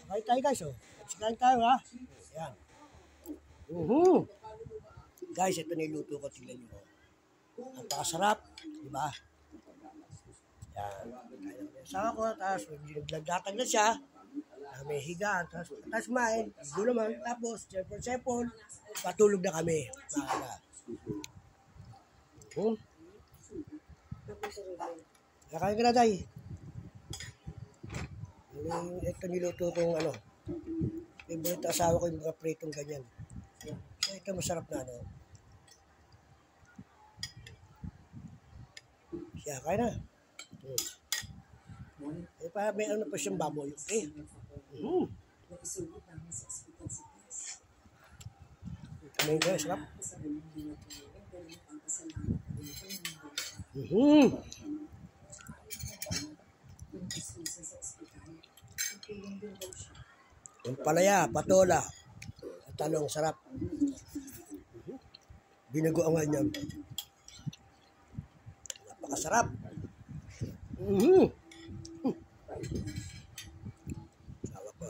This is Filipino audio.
Kain tayo guys, oh. Kain tayo, ha? Yan. Guys, ito na yung luto ko. Tingnan nyo. Napakasarap. Diba? Yan. Sama ko, tapos naglatag na siya. May higa, tapos kumain. Gulo naman, tapos, sepon, patulog na kami. Maaga. Nakain ka na, Day. Ito niluto kong ano. Favorite asawa ko yung mga pritong ganyan. So, ito masarap na ano. Siya, kaya na. Eh, pa, may ano pa siyang baboy. Eh. Kumain ka, sarap. Yung palaya, patola, at talong, sarap. Binagoangan niya. Napakasarap. Sawa ko.